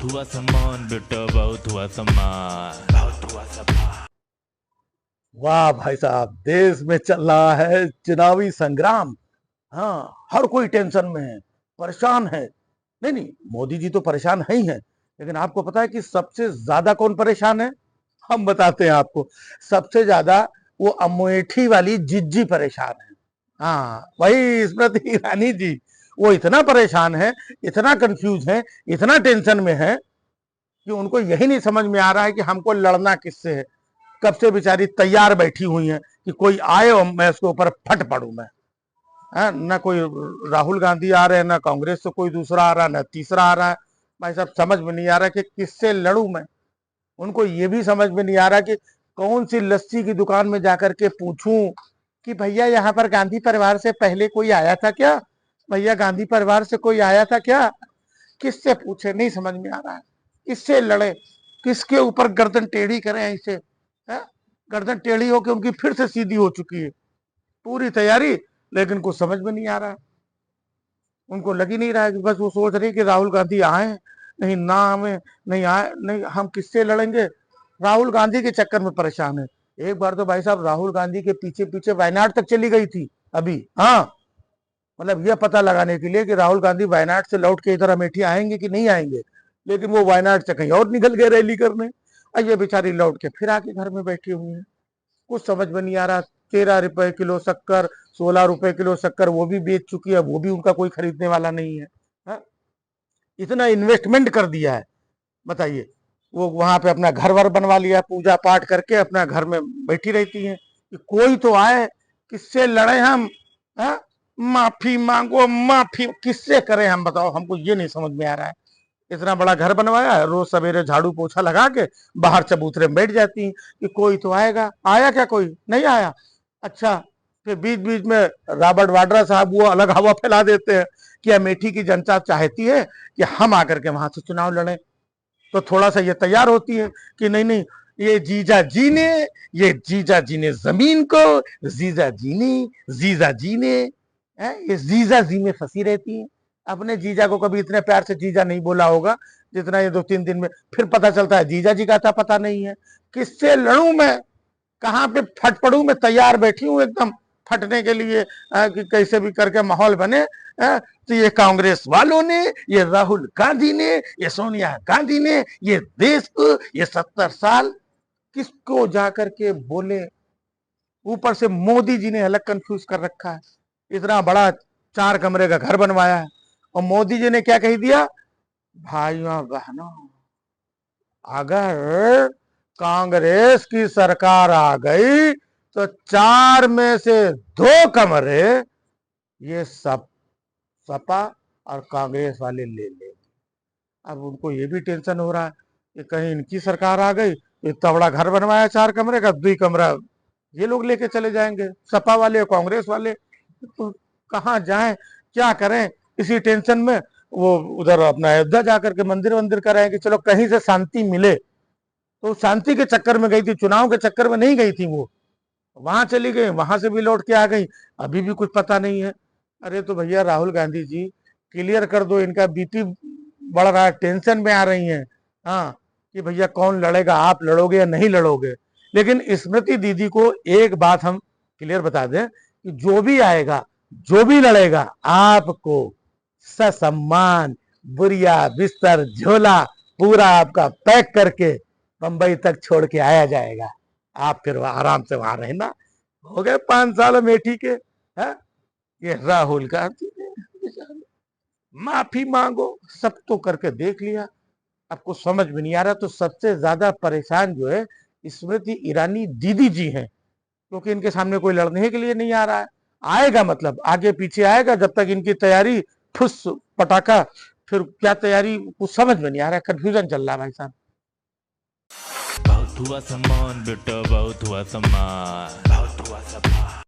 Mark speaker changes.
Speaker 1: बहुत हुआ सम्मान बेटा, बहुत हुआ सम्मान, बहुत हुआ सम्मान।
Speaker 2: वाह भाई साहब, देश में चल रहा है चुनावी संग्राम। हाँ, हर कोई टेंशन में है, परेशान है। नहीं नहीं, मोदी जी तो परेशान है ही है, लेकिन आपको पता है कि सबसे ज्यादा कौन परेशान है? हम बताते हैं आपको। सबसे ज्यादा वो अमेठी वाली जिज्जी परेशान है। हाँ, वही स्मृति ईरानी जी। वो इतना परेशान है, इतना कंफ्यूज है, इतना टेंशन में है कि उनको यही नहीं समझ में आ रहा है कि हमको लड़ना किससे है। कब से बेचारी तैयार बैठी हुई हैं कि कोई आए और मैं उसके ऊपर फट पड़ू मैं। है ना, कोई राहुल गांधी आ रहे हैं, ना कांग्रेस से कोई दूसरा आ रहा है, ना तीसरा आ रहा है। भाई साहब, समझ में नहीं आ रहा कि किससे लड़ू मैं। उनको ये भी समझ में नहीं आ रहा कि कौन सी लस्सी की दुकान में जाकर के पूछूं कि भैया यहाँ पर गांधी परिवार से पहले कोई आया था क्या? भैया गांधी परिवार से कोई आया था क्या? किससे पूछे, नहीं समझ में आ रहा है। किससे लड़े, किसके ऊपर गर्दन टेढ़ी करें ऐसे? है? गर्दन टेढ़ी होकर उनकी फिर से सीधी हो चुकी है, पूरी तैयारी, लेकिन कुछ समझ में नहीं आ रहा है। उनको लग ही नहीं रहा है कि बस वो सोच रही कि राहुल गांधी आए, नहीं ना हमें, नहीं आए, नहीं हम किससे लड़ेंगे। राहुल गांधी के चक्कर में परेशान है। एक बार तो भाई साहब राहुल गांधी के पीछे पीछे वायनाड तक चली गई थी अभी। हाँ, मतलब यह पता लगाने के लिए कि राहुल गांधी वायनाड से लौट के इधर अमेठी आएंगे कि नहीं आएंगे, लेकिन वो वायनाड से कहीं और निकल गए रैली करने। और ये बेचारी लौट के फिर आके घर में बैठी हुई है। कुछ समझ में नहीं आ रहा। 13 रुपए किलो शक्कर, 16 रुपए किलो शक्कर वो भी बेच चुकी है, वो भी उनका कोई खरीदने वाला नहीं है। हा? इतना इन्वेस्टमेंट कर दिया है, बताइए। वो वहां पे अपना घर वर बनवा लिया, पूजा पाठ करके अपना घर में बैठी रहती है कि कोई तो आए, किससे लड़े हम। हा? माफी मांगो, माफी किससे करें हम, बताओ। हमको ये नहीं समझ में आ रहा है। इतना बड़ा घर बनवाया है, रोज सवेरे झाड़ू पोछा लगा के बाहर चबूतरे में बैठ जाती हैं कि कोई तो आएगा। आया क्या? कोई नहीं आया। अच्छा, फिर बीच बीच में रॉबर्ट वाड्रा साहब वो अलग हवा फैला देते हैं कि अमेठी की जनता चाहती है कि हम आकर के वहां से चुनाव लड़ें। तो थोड़ा सा ये तैयार होती है कि नहीं नहीं, ये जीजा जी ने, ये जीजा जी ने जमीन को, जीजा जी ने, ये जीजा जी में फंसी रहती है। अपने जीजा को कभी इतने प्यार से जीजा नहीं बोला होगा जितना ये 2-3 दिन में। फिर पता चलता है जीजा जी का था पता नहीं है। किससे लड़ूं मैं, कहां पे फट पड़ू मैं? तैयार बैठी हूं एकदम फटने के लिए, कि कैसे भी करके माहौल बने। तो ये कांग्रेस वालों ने, ये राहुल गांधी ने, ये सोनिया गांधी ने, ये देश को, ये 70 साल किसको जाकर के बोले। ऊपर से मोदी जी ने अलग कंफ्यूज कर रखा है। इतना बड़ा 4 कमरे का घर बनवाया है, और मोदी जी ने क्या कह दिया? भाइयों बहनों, अगर कांग्रेस की सरकार आ गई तो 4 में से 2 कमरे ये सब सपा और कांग्रेस वाले ले लेंगे। अब उनको ये भी टेंशन हो रहा है कि कहीं इनकी सरकार आ गई तो इतना बड़ा घर बनवाया 4 कमरे का, 2 कमरा ये लोग लेके चले जाएंगे, सपा वाले और कांग्रेस वाले। तो कहाँ जाएं, क्या करें? इसी टेंशन में वो उधर अपना अयोध्या जाकर के मंदिर वंदिर कराएंगे, चलो कहीं से शांति मिले। तो शांति के चक्कर में गई थी, चुनाव के चक्कर में नहीं गई थी वो। वहां चली गई, वहां से भी लौट के आ गई, अभी भी कुछ पता नहीं है। अरे तो भैया राहुल गांधी जी, क्लियर कर दो, इनका बीपी बढ़ रहा है, टेंशन में आ रही हैं। हाँ, कि भैया कौन लड़ेगा, आप लड़ोगे या नहीं लड़ोगे। लेकिन स्मृति दीदी को एक बात हम क्लियर बता दें कि जो भी आएगा, जो भी लड़ेगा, आपको ससम्मान बुरिया बिस्तर झोला पूरा आपका पैक करके बंबई तक छोड़ के आया जाएगा। आप फिर आराम से वहां रहना। हो गए 5 साल अमेठी के। है? ये राहुल गांधी ने माफी मांगो, सब तो करके देख लिया, आपको समझ में नहीं आ रहा। तो सबसे ज्यादा परेशान जो है स्मृति ईरानी दीदी जी हैं, क्योंकि इनके सामने कोई लड़ने के लिए नहीं आ रहा है। आएगा मतलब आगे पीछे आएगा, जब तक इनकी तैयारी ठुस पटाखा, फिर क्या तैयारी कुछ समझ में नहीं आ रहा है, कंफ्यूजन चल रहा है भाई साहब।
Speaker 1: बहुत हुआ सम्मान बेटा, बहुत हुआ सम्मान, बहुत हुआ सम्मान।